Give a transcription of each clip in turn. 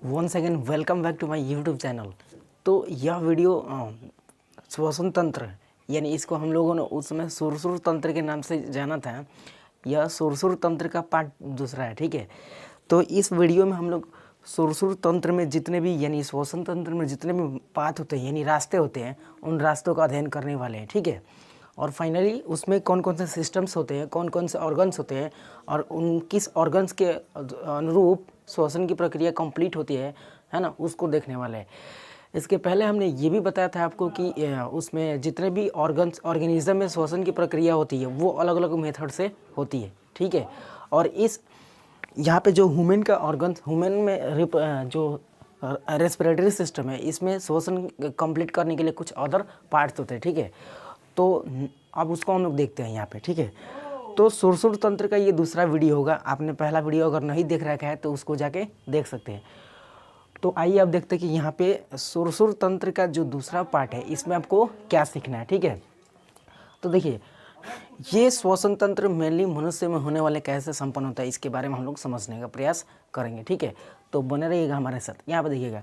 Once again welcome back to my YouTube channel. तो यह video श्वसन तंत्र यानी इसको हम लोगों ने उस समय सुरसुर तंत्र के नाम से जाना था। यह सुरसुर तंत्र का पार्ट दूसरा है, ठीक है। तो इस वीडियो में हम लोग सुरसुर तंत्र में जितने भी यानी श्वसन तंत्र में जितने भी पाथ होते हैं यानी रास्ते होते हैं, उन रास्तों का अध्ययन करने वाले हैं, ठीक है। और फाइनली उसमें कौन कौन से सिस्टम्स होते हैं, कौन कौन से ऑर्गन्स होते हैं और उन किस ऑर्गन्स के अनुरूप श्वसन की प्रक्रिया कंप्लीट होती है ना, उसको देखने वाले हैं। इसके पहले हमने ये भी बताया था आपको कि उसमें जितने भी ऑर्गेनिज्म में श्वसन की प्रक्रिया होती है वो अलग अलग मेथड से होती है, ठीक है। और इस यहाँ पे जो ह्यूमन में जो रेस्पिरेटरी सिस्टम है, इसमें श्वसन कंप्लीट करने के लिए कुछ अदर पार्ट्स होते हैं, ठीक है। तो अब उसको हम लोग देखते हैं यहाँ पे, ठीक है। तो सुरसुर तंत्र का ये दूसरा वीडियो होगा। आपने पहला वीडियो अगर नहीं देख रखा है तो उसको जाके देख सकते हैं। तो आइए अब देखते हैं कि यहाँ पे सुरसुर तंत्र का जो दूसरा पार्ट है इसमें आपको क्या सीखना है, ठीक है। तो देखिए, ये श्वसन तंत्र मेनली मनुष्य में होने वाले कैसे संपन्न होता है इसके बारे में हम लोग समझने का प्रयास करेंगे, ठीक है। तो बने रहिएगा हमारे साथ। यहाँ पे देखिएगा,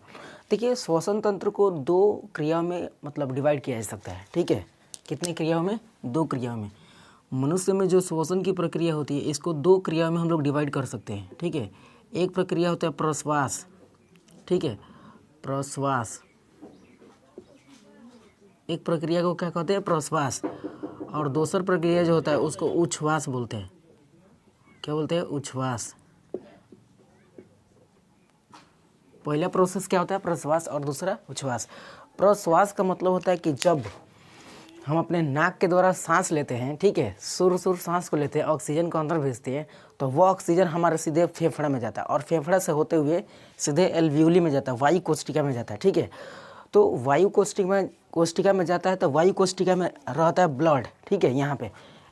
देखिए श्वसन तंत्र को दो क्रियाओं में मतलब डिवाइड किया जा सकता है, ठीक है। कितनी क्रियाओं में? दो क्रियाओं में। मनुष्य में जो श्वसन की प्रक्रिया होती है इसको दो क्रियाओं में हम लोग डिवाइड कर सकते हैं, ठीक है। एक प्रक्रिया होता है प्रश्वास, ठीक है, प्रश्वास। एक प्रक्रिया को क्या कहते हैं? प्रश्वास। और दूसरा प्रक्रिया जो होता है उसको उच्छ्वास बोलते हैं। क्या बोलते हैं? उच्छ्वास। पहला प्रोसेस क्या होता है? प्रश्वास और दूसरा उच्छ्वास। प्रश्वास का मतलब होता है कि जब हम अपने नाक के द्वारा सांस लेते हैं, ठीक है, सुर सांस को लेते हैं, ऑक्सीजन को अंदर भेजते हैं, तो वो ऑक्सीजन हमारे सीधे फेफड़ा में जाता है और फेफड़ा से होते हुए सीधे एल्वियोली में जाता है, वायु कोष्ठिका में जाता है, ठीक है। तो वायु कोष्ठिका में जाता है तो वायु कोष्ठिका में रहता है ब्लड, ठीक है। यहाँ पे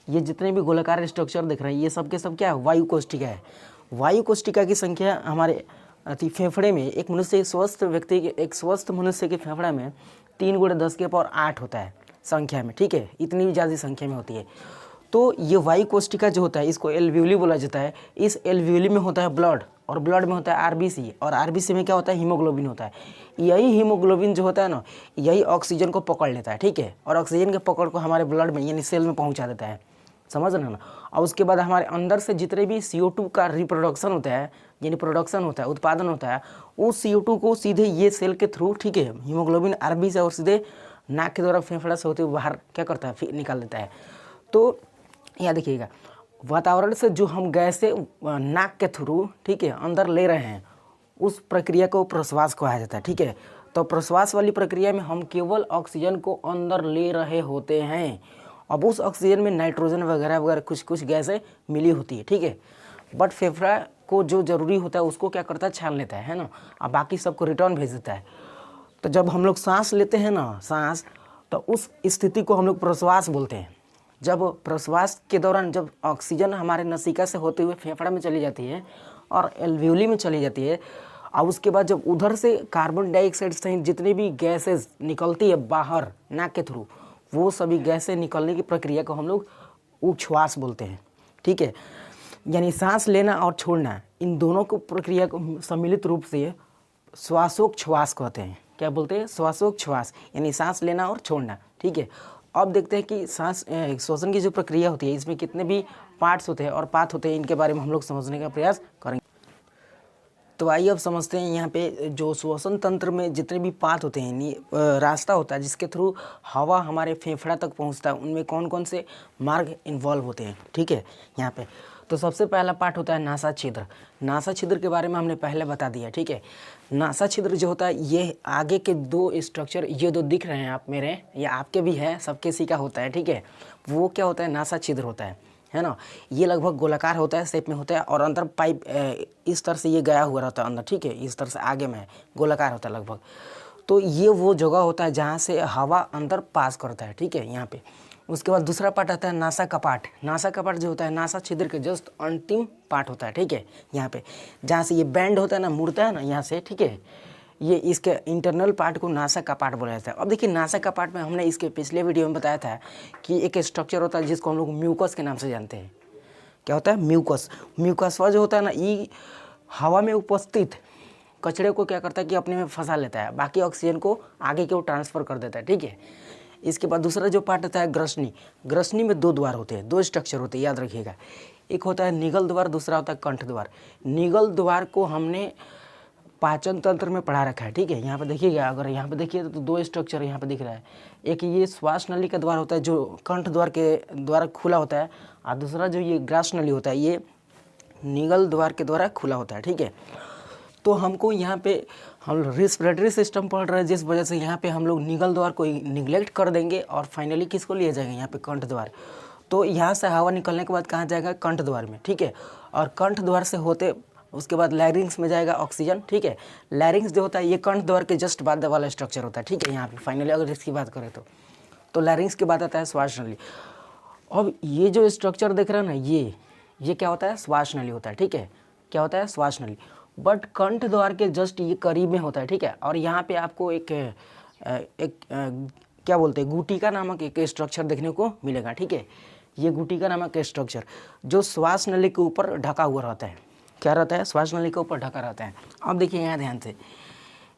ये जितने भी गोलाकार स्ट्रक्चर दिख रहे हैं ये सब के सब क्या है? वायु कोष्ठिका है। वायु कोष्ठिका की संख्या हमारे फेफड़े में एक स्वस्थ मनुष्य के फेफड़ा में 3×10⁸ होता है संख्या में, ठीक है। इतनी भी ज़्यादा संख्या में होती है। तो ये वायु कोष्ठिका जो होता है इसको एल्वियोली बोला जाता है। इस एल्वियोली में होता है ब्लड और ब्लड में होता है आरबीसी और आरबीसी में क्या होता है? हीमोग्लोबिन होता है। यही हीमोग्लोबिन जो होता है ना, यही ऑक्सीजन को पकड़ लेता है, ठीक है। और ऑक्सीजन के पकड़ को हमारे ब्लड में यानी सेल में पहुंचा देता है, समझ रहे ना। और उसके बाद हमारे अंदर से जितने भी CO2 का रिप्रोडक्शन होता है यानी प्रोडक्शन होता है, उत्पादन होता है, उस CO2 को सीधे ये सेल के थ्रू, ठीक है, हीमोग्लोबिन आरबी से और सीधे नाक के द्वारा फेफड़ा से होते हुए बाहर क्या करता है? फिर निकाल देता है। तो यहाँ देखिएगा, वातावरण से जो हम गैसें नाक के थ्रू, ठीक है, अंदर ले रहे हैं, उस प्रक्रिया को प्रश्वास कहा जाता है, ठीक है। तो प्रश्वास वाली प्रक्रिया में हम केवल ऑक्सीजन को अंदर ले रहे होते हैं। अब उस ऑक्सीजन में नाइट्रोजन वगैरह वगैरह कुछ कुछ गैसें मिली होती है, ठीक है। बट फेफड़ा को जो ज़रूरी होता है उसको क्या करता है? छान लेता है ना, और बाकी सबको रिटर्न भेज देता है। तो जब हम लोग सांस लेते हैं ना, तो उस स्थिति को हम लोग प्रश्वास बोलते हैं। जब प्रश्वास के दौरान जब ऑक्सीजन हमारे नसिका से होते हुए फेफड़ा में चली जाती है और एल्वियोली में चली जाती है, और उसके बाद जब उधर से कार्बन डाइऑक्साइड सहित जितनी भी गैसेज निकलती है बाहर नाक के थ्रू, वो सभी गैसें निकलने की प्रक्रिया को हम लोग उच्छ्वास बोलते हैं, ठीक है। यानी सांस लेना और छोड़ना, इन दोनों को प्रक्रिया को सम्मिलित रूप से श्वासोच्छ्वास कहते हैं। क्या बोलते हैं? श्वासोच्छ्वास, यानी सांस लेना और छोड़ना, ठीक है। अब देखते हैं कि श्वसन की जो प्रक्रिया होती है इसमें कितने भी पार्ट्स होते हैं और पाथ होते हैं, इनके बारे में हम लोग समझने का प्रयास करेंगे। तो आइए अब समझते हैं यहाँ पे जो श्वसन तंत्र में जितने भी पाथ होते हैं, रास्ता होता है जिसके थ्रू हवा हमारे फेफड़ा तक पहुँचता है, उनमें कौन कौन से मार्ग इन्वॉल्व होते हैं, ठीक है। यहाँ पे तो सबसे पहला पार्ट होता है नासा छिद्र। नासा छिद्र के बारे में हमने पहले बता दिया, ठीक है। नासा छिद्र जो होता है, ये आगे के दो स्ट्रक्चर ये दो दिख रहे हैं आप मेरे, या आपके भी है, सबके सी का होता है, ठीक है। वो क्या होता है? नासा छिद्र होता है ना। ये लगभग गोलाकार होता है, शेप में होता है और अंदर पाइप इस तरह से ये गया हुआ रहता है अंदर, ठीक है। इस तरह से आगे में गोलाकार होता है लगभग। तो ये वो जगह होता है जहाँ से हवा अंदर पास करता है, ठीक है, यहाँ पे। उसके बाद दूसरा पार्ट आता है नासा कपाट। नासा कपाट जो होता है नासा छिद्र के जस्ट अंतिम पार्ट होता है, ठीक है। यहाँ पे जहाँ से ये बैंड होता है ना, मुड़ता है ना यहाँ से, ठीक है, ये इसके इंटरनल पार्ट को नासा कपाट बोला जाता है। अब देखिए, नासा कपाट में हमने इसके पिछले वीडियो में बताया था कि एक स्ट्रक्चर होता है जिसको हम लोग म्यूकस के नाम से जानते हैं। क्या होता है? म्यूकस। म्यूकसवा जो होता है ना, ये हवा में उपस्थित कचरे को क्या करता है कि अपने में फंसा लेता है, बाकी ऑक्सीजन को आगे की ओर ट्रांसफ़र कर देता है, ठीक है। इसके बाद दूसरा जो पार्ट होता है ग्रसनी। ग्रसनी में 2 द्वार होते हैं, 2 स्ट्रक्चर होते हैं, याद रखिएगा। एक होता है निगल द्वार, दूसरा होता है कंठ द्वार। निगल द्वार को हमने पाचन तंत्र में पढ़ा रखा है, ठीक है। यहाँ पे देखिएगा, अगर यहाँ पे देखिए तो 2 स्ट्रक्चर यहाँ पे दिख रहा है। एक ये श्वास नली का द्वार होता है जो कंठ द्वार के द्वारा खुला होता है, और दूसरा जो ये ग्रास नली होता है ये निगल द्वार के द्वारा खुला होता है, ठीक है। तो हमको यहाँ पे हम रेस्पिरेटरी सिस्टम पढ़ रहे हैं, जिस वजह से यहाँ पे हम लोग निगल द्वार को निगलेक्ट कर देंगे और फाइनली किसको लिए जाएंगे यहाँ पे कंठ द्वार। तो यहाँ से हवा निकलने के बाद कहाँ जाएगा, कंठ द्वार में, ठीक है। और कंठ द्वार से होते उसके बाद लैरिंग्स में जाएगा ऑक्सीजन, ठीक है। लैरिंग्स जो होता है ये कंठ द्वार के जस्ट बाद वाला स्ट्रक्चर होता है, ठीक है। यहाँ पे फाइनली अगर इसकी बात करें तो लैरिंग्स के बाद आता है श्वास नली। अब ये जो स्ट्रक्चर देख रहे हैं ना, ये क्या होता है, श्वास नली होता है, ठीक है। क्या होता है, श्वास नली। बट कंठ द्वार के जस्ट ये करीब में होता है, ठीक है। और यहाँ पे आपको एक क्या बोलते हैं, गुटिका नामक एक स्ट्रक्चर देखने को मिलेगा, ठीक है। ये गुटिका नामक स्ट्रक्चर जो श्वास नली के ऊपर ढका हुआ रहता है, क्या रहता है, श्वास नली के ऊपर ढका रहता है। अब देखिए यहाँ ध्यान से,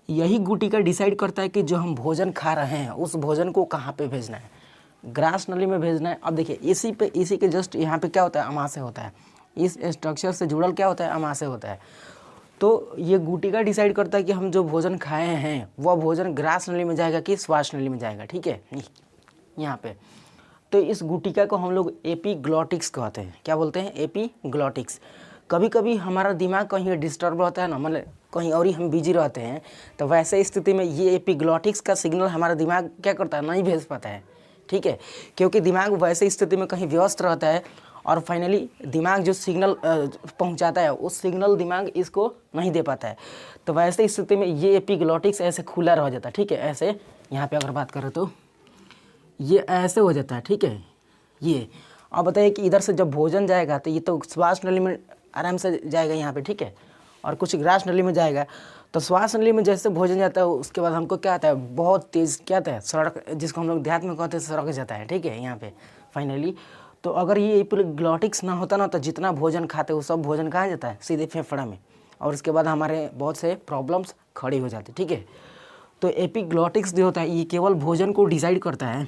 यही गुटिका डिसाइड करता है कि जो हम भोजन खा रहे हैं उस भोजन को कहाँ पे भेजना है, ग्रास नली में भेजना है। अब देखिए इसी के जस्ट यहाँ पे क्या होता है, अमाशय होता है। इस स्ट्रक्चर से जुड़ल क्या होता है, अमाशय होता है। तो ये गुटिका डिसाइड करता है कि हम जो भोजन खाए हैं वह भोजन ग्रास नली में जाएगा कि श्वास नली में जाएगा, ठीक है, यहाँ पे। तो इस गुटिका को हम लोग एपिग्लॉटिक्स कहते हैं। क्या बोलते हैं, एपिग्लॉटिक्स। कभी कभी हमारा दिमाग कहीं डिस्टर्ब रहता है ना, मतलब कहीं और ही हम बिजी रहते हैं, तो वैसे स्थिति में ये एपिग्लॉटिक्स का सिग्नल हमारा दिमाग क्या करता है, नहीं भेज पाता है, ठीक है। क्योंकि दिमाग वैसे स्थिति में कहीं व्यस्त रहता है और फाइनली दिमाग जो सिग्नल पहुंचाता है उस सिग्नल दिमाग इसको नहीं दे पाता है। तो वैसे स्थिति में ये एपिग्लॉटिक्स ऐसे खुला रह जाता है, ठीक है। ऐसे यहाँ पे अगर बात करें तो ये ऐसे हो जाता है, ठीक है। ये अब बताइए कि इधर से जब भोजन जाएगा तो ये तो श्वास नली में आराम से जाएगा यहाँ पे, ठीक है, और कुछ ग्रास नली में जाएगा। तो श्वास नली में जैसे भोजन जाता है उसके बाद हमको क्या आता है, बहुत तेज़ क्या आता है, सड़क, जिसको हम लोग देहात में कहते हैं सड़क जाता है, ठीक है, यहाँ पे फाइनली। तो अगर ये एपिग्लॉटिक्स ना होता ना तो जितना भोजन खाते वो सब भोजन कहाँ जाता है, सीधे फेफड़ा में, और उसके बाद हमारे बहुत से प्रॉब्लम्स खड़ी हो जाती, ठीक है। तो एपिग्लॉटिक्स जो होता है ये केवल भोजन को डिसाइड करता है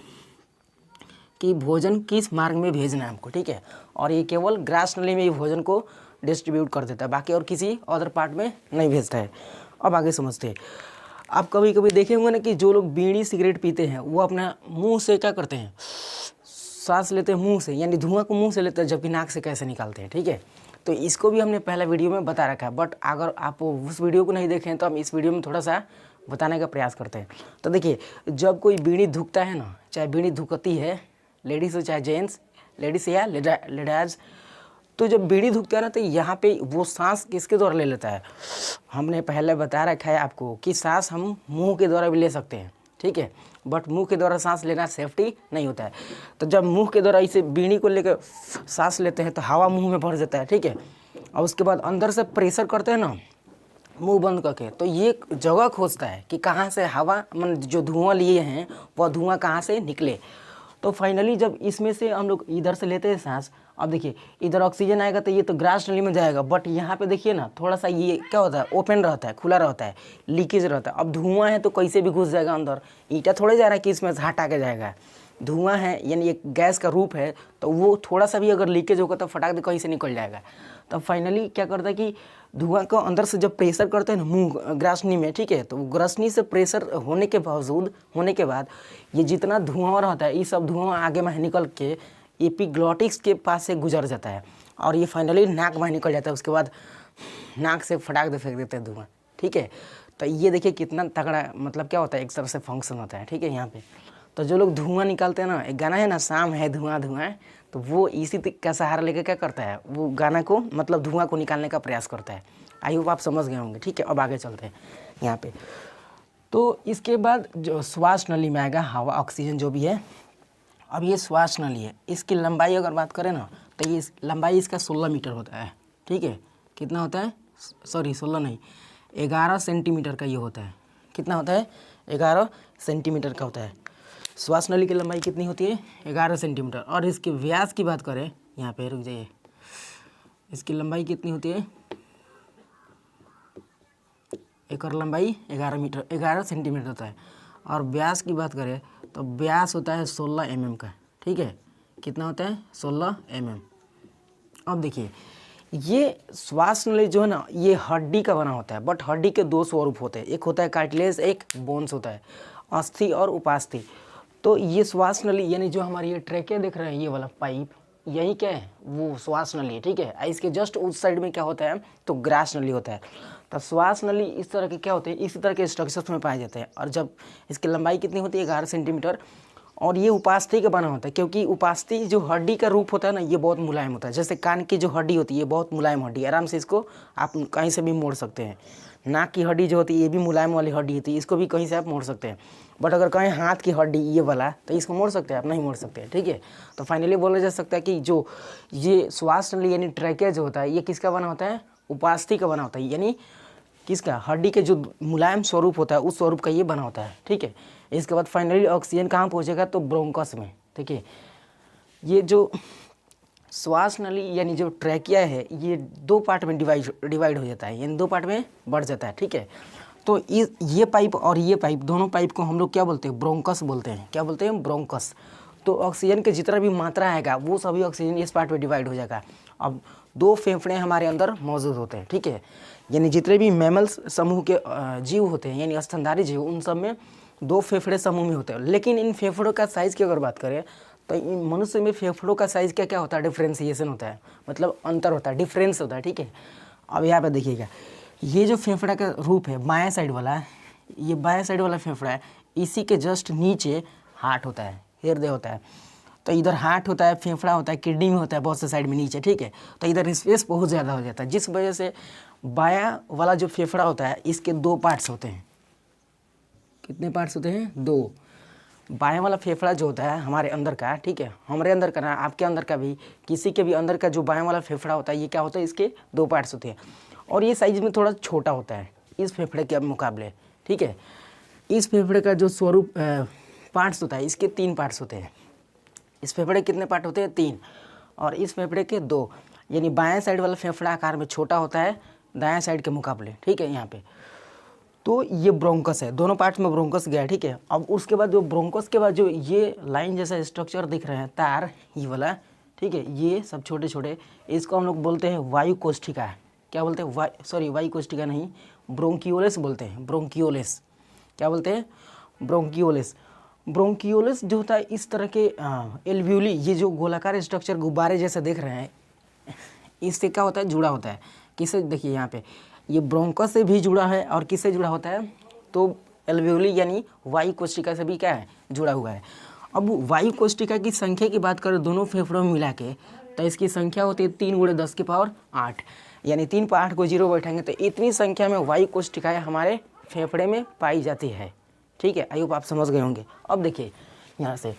कि भोजन किस मार्ग में भेजना है हमको, ठीक है। और ये केवल ग्रास नली में ही भोजन को डिस्ट्रीब्यूट कर देता है, बाकी और किसी अदर पार्ट में नहीं भेजता है। अब आगे समझते हैं। आप कभी कभी देखे होंगे ना कि जो लोग बीड़ी सिगरेट पीते हैं वो अपना मुंह से क्या करते हैं, सांस लेते हैं मुंह से, यानी धुआं को मुंह से लेते हैं, जबकि नाक से कैसे निकालते हैं, ठीक है। तो इसको भी हमने पहला वीडियो में बता रखा है, बट अगर आप उस वीडियो को नहीं देखें तो हम इस वीडियो में थोड़ा सा बताने का प्रयास करते हैं। तो देखिए, जब कोई बीड़ी धुकता है ना, चाहे बीड़ी धुकती है लेडीज़ हो चाहे जेंट्स, लेडीज़ या लेडीज, तो जब बीड़ी धुकता है ना तो यहाँ पे वो सांस किसके द्वारा ले लेता है, हमने पहले बता रखा है आपको कि सांस हम मुंह के द्वारा भी ले सकते हैं, ठीक है। बट मुंह के द्वारा सांस लेना सेफ्टी नहीं होता है। तो जब मुंह के द्वारा इसे बीड़ी को लेकर सांस लेते हैं तो हवा मुंह में भर जाता है, ठीक है। और उसके बाद अंदर से प्रेशर करते हैं ना मुंह बंद करके, तो ये जगह खोजता है कि कहाँ से हवा, मतलब जो धुआं लिए हैं वह धुआं कहाँ से निकले। तो फाइनली जब इसमें से हम लोग इधर से लेते हैं सांस, अब देखिए इधर ऑक्सीजन आएगा तो ये तो ग्रास नली में जाएगा, बट यहाँ पे देखिए ना थोड़ा सा ये क्या होता है, ओपन रहता है, खुला रहता है, लीकेज रहता है। अब धुआं है तो कैसे भी घुस जाएगा अंदर, ईटा थोड़े जा रहा है कि इसमें से हटा के जाएगा। धुआं है यानी एक गैस का रूप है, तो वो थोड़ा सा भी अगर लीकेज होगा तो फटाक दे कहीं से निकल जाएगा। तब फाइनली क्या करता है कि धुआं को अंदर से जब प्रेशर करते हैं ना मुंह ग्रासनी में, ठीक है, तो ग्रासनी से प्रेशर होने के बावजूद होने के बाद ये जितना धुआं रहता है ये सब धुआं आगे में निकल के एपिग्लॉटिक्स के पास से गुजर जाता है और ये फाइनली नाक में निकल जाता है। उसके बाद नाक से फटाक दे फेंक देते हैं धुआं, ठीक है। तो ये देखिए कितना तगड़ा, मतलब क्या होता है, एक तरह से फंक्शन होता है, ठीक है। यहाँ पे तो जो लोग धुआं निकालते हैं ना, एक गाना है ना, शाम है धुआं धुआं, तो वो इसी का सहारा लेकर क्या करता है, वो गाना को मतलब धुआं को निकालने का प्रयास करता है। आई होप आप समझ गए होंगे, ठीक है। अब आगे चलते हैं यहाँ पे। तो इसके बाद जो श्वास नली में आएगा हवा, ऑक्सीजन जो भी है। अब ये श्वास नली है, इसकी लंबाई अगर बात करें ना तो ये लंबाई इसका 16 मीटर होता है, ठीक है। कितना होता है, सॉरी 16 नहीं, 11 सेंटीमीटर का ये होता है। कितना होता है, 11 सेंटीमीटर का होता है। श्वास नली की लंबाई कितनी होती है, 11 सेंटीमीटर। और इसके व्यास की बात करें, यहाँ पे रुक जाइए, इसकी लंबाई कितनी होती है, एक और लंबाई 11 सेंटीमीटर होता है। और व्यास की बात करें तो व्यास होता है 16 mm का, ठीक है। कितना होता है? 16 mm। अब देखिए ये श्वास नली जो है ना ये हड्डी का बना होता है, बट हड्डी के दो स्वरूप होते हैं, एक होता है कार्टिलेज, एक बोन्स होता है, अस्थि और उपास्थि। तो ये श्वास नली यानी जो हमारी ये ट्रेकिया देख रहे हैं ये वाला पाइप, यही क्या है? वो श्वास नली है, ठीक है। इसके जस्ट उस साइड में क्या होता है? तो ग्रास नली होता है। तो श्वास नली इस तरह के क्या होते हैं? इसी तरह के स्ट्रक्चर्स में पाए जाते हैं। और जब इसकी लंबाई कितनी होती है? 11 सेंटीमीटर। और ये उपास्थि का बना होता है, क्योंकि उपास्थि जो हड्डी का रूप होता है ना ये बहुत मुलायम होता है। जैसे कान की जो हड्डी होती है ये बहुत मुलायम हड्डी, आराम से इसको आप कहीं से भी मोड़ सकते हैं। नाक की हड्डी जो होती है ये भी मुलायम वाली हड्डी होती है, इसको भी कहीं से आप मोड़ सकते हैं। बट अगर कहीं हाथ की हड्डी ये वाला तो इसको मोड़ सकते हैं आप? नहीं मोड़ सकते हैं, ठीक है। तो फाइनली बोला जा सकता है कि जो ये श्वास नली यानी ट्रैकिया जो होता है ये किसका बना होता है? उपास्थि का बना होता है, यानी किसका? हड्डी के जो मुलायम स्वरूप होता है उस स्वरूप का ये बना होता है, ठीक है। इसके बाद फाइनली ऑक्सीजन कहाँ पहुँचेगा? तो ब्रोंकस में, ठीक है। ये जो श्वास नली यानी जो ट्रैकिया है ये दो पार्ट में डिवाइड हो जाता है, यानी दो पार्ट में बढ़ जाता है, ठीक है। तो ये पाइप और ये पाइप, दोनों पाइप को हम लोग क्या बोलते हैं? ब्रोंकस बोलते हैं। क्या बोलते हैं? ब्रोंकस। तो ऑक्सीजन के जितना भी मात्रा आएगा वो सभी ऑक्सीजन इस पार्ट में डिवाइड हो जाएगा। अब दो फेफड़े हमारे अंदर मौजूद होते हैं, ठीक है। यानी जितने भी मैमल्स समूह के जीव होते हैं यानी स्तनधारी जीव, उन सब में दो फेफड़े समूह में होते हैं। लेकिन इन फेफड़ों का साइज़ की अगर बात करें तो इन मनुष्य में फेफड़ों का साइज़ क्या क्या होता है? डिफ्रेंसिएशन होता है, मतलब अंतर होता है, डिफरेंस होता है, ठीक है। अब यहाँ पे देखिएगा ये जो फेफड़ा का रूप है बाएं साइड वाला, ये बाएं साइड वाला फेफड़ा है, इसी के जस्ट नीचे हार्ट होता है, हृदय होता है। तो इधर हार्ट होता है, फेफड़ा होता है, किडनी में होता है, बहुत से साइड में नीचे, ठीक है। तो इधर स्पेस बहुत ज़्यादा हो जाता है, जिस वजह से बायां वाला जो फेफड़ा होता है इसके दो पार्ट्स होते हैं। कितने पार्ट्स होते हैं? दो। बाएं वाला फेफड़ा जो होता है हमारे अंदर का, ठीक है, हमारे अंदर का ना, आपके अंदर का भी, किसी के भी अंदर का जो बाएं वाला फेफड़ा होता है ये क्या होता है? इसके दो पार्ट्स होते हैं। और ये साइज में थोड़ा छोटा होता है इस फेफड़े के मुकाबले, ठीक है। इस फेफड़े का जो स्वरूप पार्ट्स होता है इसके 3 पार्ट्स होते हैं। इस फेफड़े के कितने पार्ट होते हैं? 3। और इस फेफड़े के 2। यानी बाएं साइड वाला फेफड़ा आकार में छोटा होता है दाएं साइड के मुकाबले, ठीक है। यहाँ पे तो ये ब्रोंकस है, दोनों पार्ट्स में ब्रोंकस गया है, ठीक है। अब उसके बाद जो ब्रोंकस के बाद जो ये लाइन जैसा स्ट्रक्चर दिख रहे हैं तार, ये वाला, ठीक है, ये सब छोटे छोटे, इसको हम लोग बोलते हैं वायु कोष्ठिका। क्या बोलते हैं? वायु कोष्ठिका नहीं, ब्रोंकियोलेस बोलते हैं। ब्रोंकियोलेस। क्या बोलते हैं? ब्रोंकियोलेस। ब्रोंकियोलेस जो होता है इस तरह के एल्व्यूली, ये जो गोलाकार स्ट्रक्चर गुब्बारे जैसे देख रहे हैं, इससे क्या होता है? जुड़ा होता है। किससे? देखिए यहाँ पे ये ब्रोंकस से भी जुड़ा है और किससे जुड़ा होता है? तो एल्वेओली यानी वायु कोष्ठिका से भी क्या है? जुड़ा हुआ है। अब वायु कोष्ठिका की संख्या की बात करें दोनों फेफड़ों में मिला के, तो इसकी संख्या होती है 3 × 10⁸, यानी 3 पर 8 को 0 बैठेंगे तो इतनी संख्या में वायु कोष्ठिकाएँ हमारे फेफड़े में पाई जाती है, ठीक है। आई होप आप समझ गए होंगे। अब देखिए यहाँ से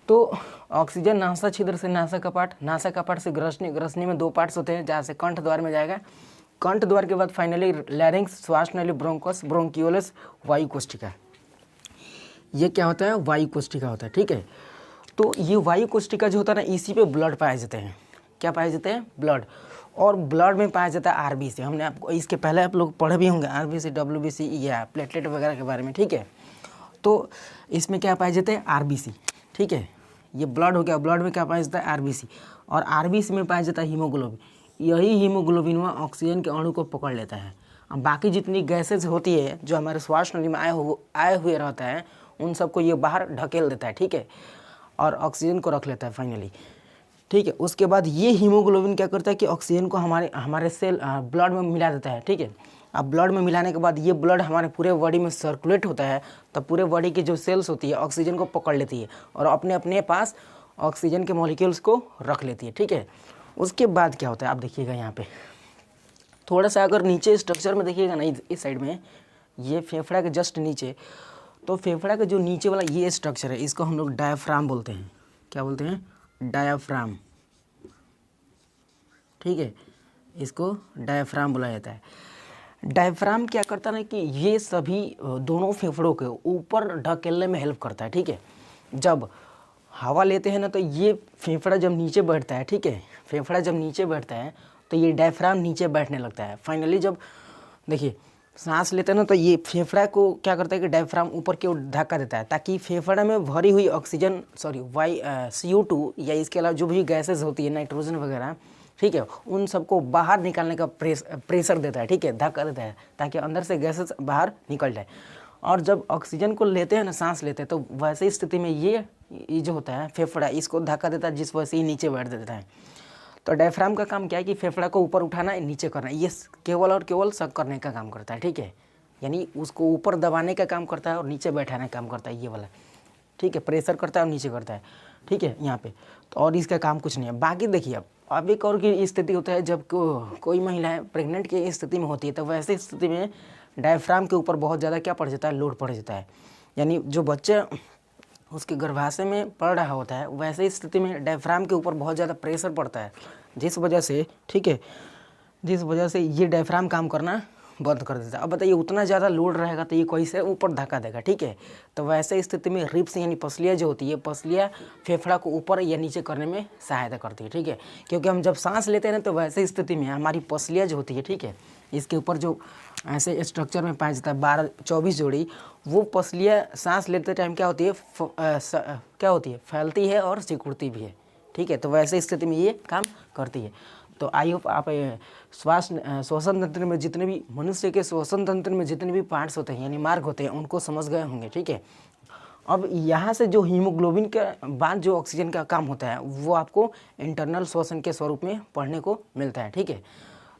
तो ऑक्सीजन नासा छिद्र से नासा कपाट, नासा कपाट से ग्रसनी, ग्रसनी में 2 पार्ट्स होते हैं जहाँ से कंठ द्वार में जाएगा, कंठ द्वार के बाद फाइनली लैरिंक्स, श्वास नली, ब्रोंकस, ब्रोंकियोलस, वायु कोष्ठिका। ये क्या होता है? वायु कोष्ठिका होता है, ठीक है। तो ये वायु कोष्ठिका जो होता है ना इसी पे ब्लड पाए जाते हैं। क्या पाए जाते हैं? ब्लड। और ब्लड में पाया जाता है आरबीसी। हमने आपको इसके पहले आप लोग पढ़े भी होंगे आरबीसी, डब्ल्यूबीसी या प्लेटलेट वगैरह के बारे में, ठीक है। तो इसमें क्या पाए जाते हैं? आरबीसी, ठीक है। ये ब्लड हो गया, ब्लड में क्या पाया जाता है? आरबीसी। और आरबीसी में पाया जाता है हीमोग्लोबिन। यही हीमोग्लोबिन ऑक्सीजन के अणु को पकड़ लेता है। अब बाकी जितनी गैसेज होती है जो हमारे श्वास नली में आए हुए रहता है उन सबको ये बाहर ढकेल देता है, ठीक है, और ऑक्सीजन को रख लेता है फाइनली, ठीक है। उसके बाद ये हीमोग्लोबिन क्या करता है कि ऑक्सीजन को हमारे सेल ब्लड में मिला देता है, ठीक है। अब ब्लड में मिलाने के बाद ये ब्लड हमारे पूरे बॉडी में सर्कुलेट होता है, तब पूरे बॉडी की जो सेल्स होती है ऑक्सीजन को पकड़ लेती है और अपने अपने पास ऑक्सीजन के मॉलिक्यूल्स को रख लेती है, ठीक है। उसके बाद क्या होता है आप देखिएगा यहाँ पे थोड़ा सा अगर नीचे स्ट्रक्चर में देखिएगा ना, इस साइड में ये फेफड़ा के जस्ट नीचे, तो फेफड़ा का जो नीचे वाला ये स्ट्रक्चर है इसको हम लोग डायाफ्राम बोलते हैं। क्या बोलते हैं? डायाफ्राम, ठीक है, इसको डायाफ्राम बोला जाता है। डायफ्राम क्या करता है कि ये सभी दोनों फेफड़ों के ऊपर ढकेलने में हेल्प करता है, ठीक है। जब हवा लेते हैं ना तो ये फेफड़ा जब नीचे बैठता है, ठीक है, फेफड़ा जब नीचे बैठता है तो ये डायफ्राम नीचे बैठने लगता है। फाइनली जब देखिए सांस लेते हैं ना तो ये फेफड़ा को क्या करता है कि डायफ्राम ऊपर की ओर धक्का देता है ताकि फेफड़ा में भरी हुई ऑक्सीजन CO2 या इसके अलावा जो भी गैसेज होती है नाइट्रोजन वगैरह, ठीक है, उन सबको बाहर निकालने का प्रेशर देता है, ठीक है, धक्का देता है ताकि अंदर से गैसेज बाहर निकल जाए। और जब ऑक्सीजन को लेते हैं ना, सांस लेते हैं, तो वैसे स्थिति में ये जो होता है फेफड़ा इसको धक्का देता है, जिस वजह से ही नीचे बैठ देता है। तो डायफ्राम का काम क्या है कि फेफड़ा को ऊपर उठाना है, नीचे करना है, ये केवल और केवल सक करने का काम करता है, ठीक है, यानी उसको ऊपर दबाने का काम करता है और नीचे बैठाने का काम करता है ये वाला, ठीक है, प्रेशर करता है और नीचे करता है, ठीक है, यहाँ पे। तो और इसका काम कुछ नहीं है। बाकी देखिए अब एक और की स्थिति होता है जब कोई महिलाएं प्रेग्नेंट की स्थिति में होती है, तो वैसे स्थिति में डायफ्राम के ऊपर बहुत ज़्यादा क्या पड़ जाता है, लोड पड़ जाता है, यानी जो बच्चे उसके गर्भाशय में पड़ रहा होता है वैसे स्थिति में डायफ्राम के ऊपर बहुत ज़्यादा प्रेशर पड़ता है, जिस वजह से, ठीक है, जिस वजह से ये डायफ्राम काम करना बंद कर देता है। अब बताइए उतना ज़्यादा लोड रहेगा तो ये कैसे ऊपर धक्का देगा, ठीक है। तो वैसे स्थिति में रिब्स यानी पसलियाँ जो होती है, पसलियाँ फेफड़ा को ऊपर या नीचे करने में सहायता करती है, ठीक है, क्योंकि हम जब सांस लेते हैं ना तो वैसे स्थिति में हमारी पसलियाँ जो होती है, ठीक है, इसके ऊपर जो ऐसे स्ट्रक्चर में पाया जाता है 12-24 जोड़ी, वो पसलियाँ सांस लेते टाइम क्या होती है, क्या होती है, फैलती है और सिकुड़ती भी है, ठीक है। तो वैसे स्थिति में ये काम करती है। तो आई होप आप श्वसन तंत्र में जितने भी मनुष्य के श्वसन तंत्र में जितने भी पार्ट्स होते हैं यानी मार्ग होते हैं उनको समझ गए होंगे, ठीक है। अब यहाँ से जो हीमोग्लोबिन के बाद जो ऑक्सीजन का काम होता है वो आपको इंटरनल श्वसन के स्वरूप में पढ़ने को मिलता है, ठीक है।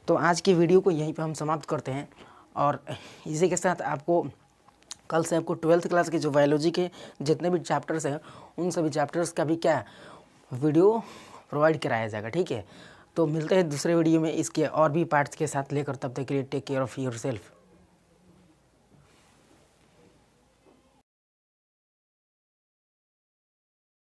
तो आज की वीडियो को यहीं पे हम समाप्त करते हैं और इसी के साथ आपको कल से आपको 12th क्लास के जो बायोलॉजी के जितने भी चैप्टर्स हैं उन सभी चैप्टर्स का भी क्या वीडियो प्रोवाइड कराया जाएगा, ठीक है। तो मिलते हैं दूसरे वीडियो में इसके और भी पार्ट्स के साथ लेकर, तब तक के लिए take care of your self.